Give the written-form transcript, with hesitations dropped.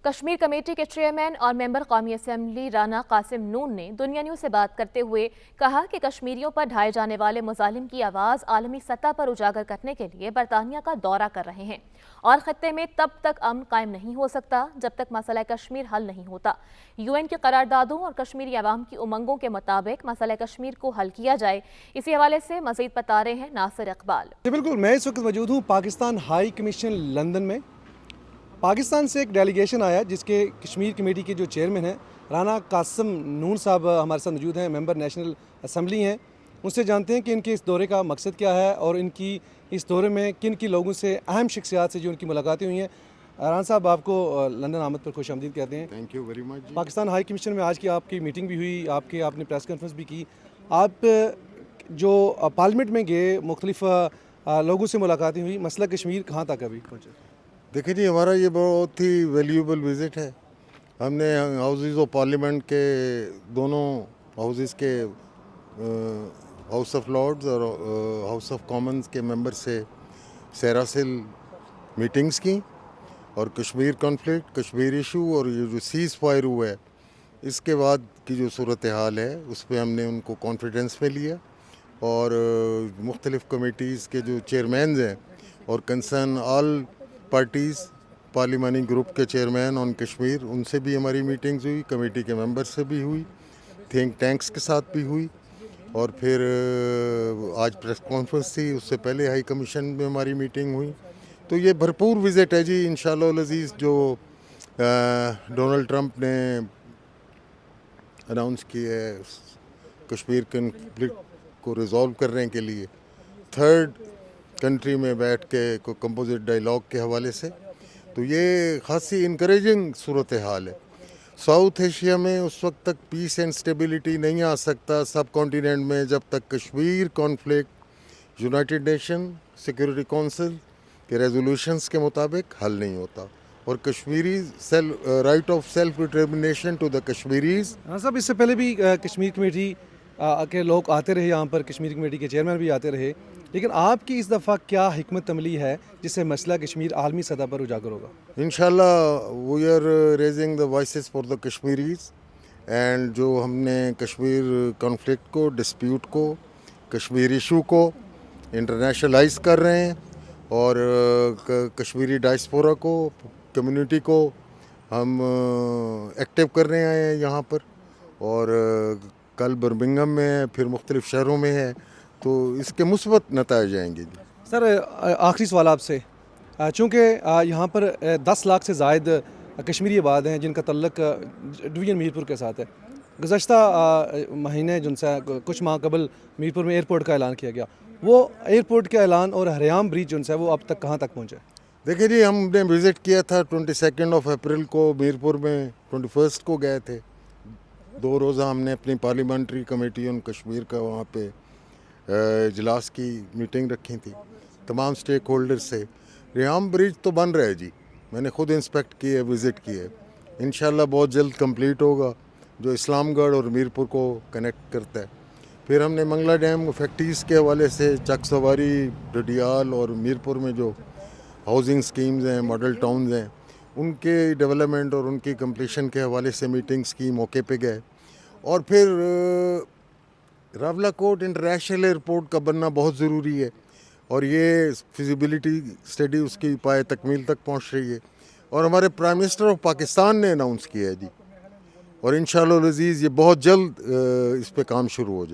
Kashmir committee کے chairman اور ممبر قومی اسمبلی رانا قاسم نون نے دنیا نیوز سے بات کرتے ہوئے کہا کہ کشمیریوں پر ڈھائے جانے والے مظالم کی آواز عالمی سطح پر اجاگر کرنے کے لیے برطانیہ کا دورہ کر رہے ہیں اور خطے میں تب تک امن قائم نہیں ہو سکتا جب تک مسئلہ کشمیر حل نہیں ہوتا۔ یو این کی قراردادوں اور کشمیری عوام کی امنگوں کے مطابق مسئلہ کشمیر کو حل کیا جائے، اسی حوالے سے مزید بتا رہے ہیں ناصر اقبال۔ بالکل، میں اس وقت موجود ہوں پاکستان ہائی کمیشن لندن میں۔ پاکستان سے ایک ڈیلیگیشن آیا جس کے کشمیر کمیٹی کے جو چیئرمین ہیں رانا قاسم نون صاحب ہمارے ساتھ موجود ہیں، ممبر نیشنل اسمبلی ہیں۔ ان سے جانتے ہیں کہ ان کے اس دورے کا مقصد کیا ہے اور ان کی اس دورے میں کن کی لوگوں سے، اہم شخصیات سے جو ان کی ملاقاتیں ہوئی ہیں۔ رانا صاحب، آپ کو لندن آمد پر خوش آمدید کہتے ہیں۔ Thank you very much. Pakistan high commission میں آج کی آپ کی میٹنگ بھی ہوئی، آپ نے پریس کانفرنس بھی کی۔ آپ جو پارلیمنٹ میں گئے، مختلف لوگوں سے ملاقاتیں ہوئی، مسئلہ کشمیر کہاں تک ابھی پہنچا؟ دیکھیں جی، ہمارا یہ بہت ہی ویلیوبل وزٹ ہے۔ ہم نے ہاؤسز آف پارلیمنٹ کے دونوں ہاؤسز کے ہاؤس آف لارڈز اور ہاؤس آف کامنز کے ممبر سے سیراسل میٹنگز کی، اور کشمیر کانفلکٹ، کشمیر ایشو اور یہ جو سیز فائر ہوا ہے اس کے بعد کی جو صورتحال ہے اس پہ ہم نے ان کو کانفیڈنس میں لیا، اور مختلف کمیٹیز کے جو چیئرمینز ہیں اور کنسرن آل پارٹیز، پارلیمانی گروپ کے چیئرمین آن کشمیر، ان سے بھی ہماری میٹنگز ہوئی، کمیٹی کے ممبر سے بھی ہوئی، تھنک ٹینکس کے ساتھ بھی ہوئی، اور پھر آج پریس کانفرنس تھی، اس سے پہلے ہائی کمیشن میں ہماری میٹنگ ہوئی۔ تو یہ بھرپور وزٹ ہے جی، انشاءاللہ العزیز۔ جو ڈونلڈ ٹرمپ نے اناؤنس کی ہے کشمیر کنفلکٹ کو ریزالو کرنے کے لیے تھرڈ کنٹری میں بیٹھ کے کمپوزٹ ڈائیلاگ کے حوالے سے، تو یہ خاصی انکریجنگ صورتحال ہے۔ ساؤتھ ایشیا میں اس وقت تک پیس اینڈ اسٹیبلٹی نہیں آ سکتا سب کانٹیننٹ میں جب تک Kashmir conflict United Nation security council کے ریزولوشنز کے مطابق حل نہیں ہوتا، اور Kashmiri right of self determination to the Kashmiris. ہاں صاحب، اس سے پہلے بھی کشمیر کمیٹی کے لوگ آتے رہے یہاں پر، کشمیر کمیٹی کے چیئرمین بھی آتے رہے، لیکن آپ کی اس دفعہ کیا حکمت عملی ہے جس سے مسئلہ کشمیر عالمی سطح پر اجاگر ہوگا؟ انشاءاللہ we are raising the voices for the Kashmiris, and جو ہم نے کشمیر کانفلکٹ کو، ڈسپیوٹ کو، کشمیر ایشو کو انٹرنیشنلائز کر رہے ہیں، اور کشمیری ڈائسپورا کو، کمیونٹی کو ہم ایکٹیو کر رہے ہیں یہاں پر، اور کل برمنگھم میں ہے، پھر مختلف شہروں میں ہے، تو اس کے مثبت نتائج آئیں گے جی۔ سر، آخری سوال آپ سے، چونکہ یہاں پر 10 لاکھ سے زائد کشمیری آباد ہیں جن کا تعلق ڈویژن میرپور کے ساتھ ہے۔ گزشتہ مہینے جن سے کچھ ماہ قبل میرپور میں ایئرپورٹ کا اعلان کیا گیا، وہ ایئرپورٹ کے اعلان اور ہریام برج جن سے وہ اب تک کہاں تک پہنچے؟ دیکھیں جی، ہم نے وزٹ کیا تھا 22 اپریل کو میرپور میں، 21 کو گئے تھے۔ 2 روزہ ہم نے اپنی پارلیمنٹری کمیٹی آن کشمیر کا وہاں پہ اجلاس کی میٹنگ رکھی تھی تمام سٹیک ہولڈر سے۔ ریام برج تو بن رہا ہے جی، میں نے خود انسپیکٹ کی ہے، وزٹ کی ہے، انشاءاللہ بہت جلد کمپلیٹ ہوگا، جو اسلام گڑھ اور میرپور کو کنیکٹ کرتا ہے۔ پھر ہم نے منگلا ڈیم فیکٹریز کے حوالے سے چک سواری، ڈڈیال اور میرپور میں جو ہاؤسنگ سکیمز ہیں، ماڈل ٹاؤنز ہیں، ان کے ڈیولپمنٹ اور ان کی کمپلیشن کے حوالے سے میٹنگز کی، موقع پہ گئے۔ اور پھر راولہ کوٹ انٹرنیشنل ایئرپورٹ کا بننا بہت ضروری ہے، اور یہ فیزیبلٹی اسٹڈی اس کی پائے تکمیل تک پہنچ رہی ہے، اور ہمارے پرائم منسٹر آف پاکستان نے اناؤنس کیا ہے جی، اور انشاءاللہ العزیز یہ بہت جلد اس پہ کام شروع ہو جائے۔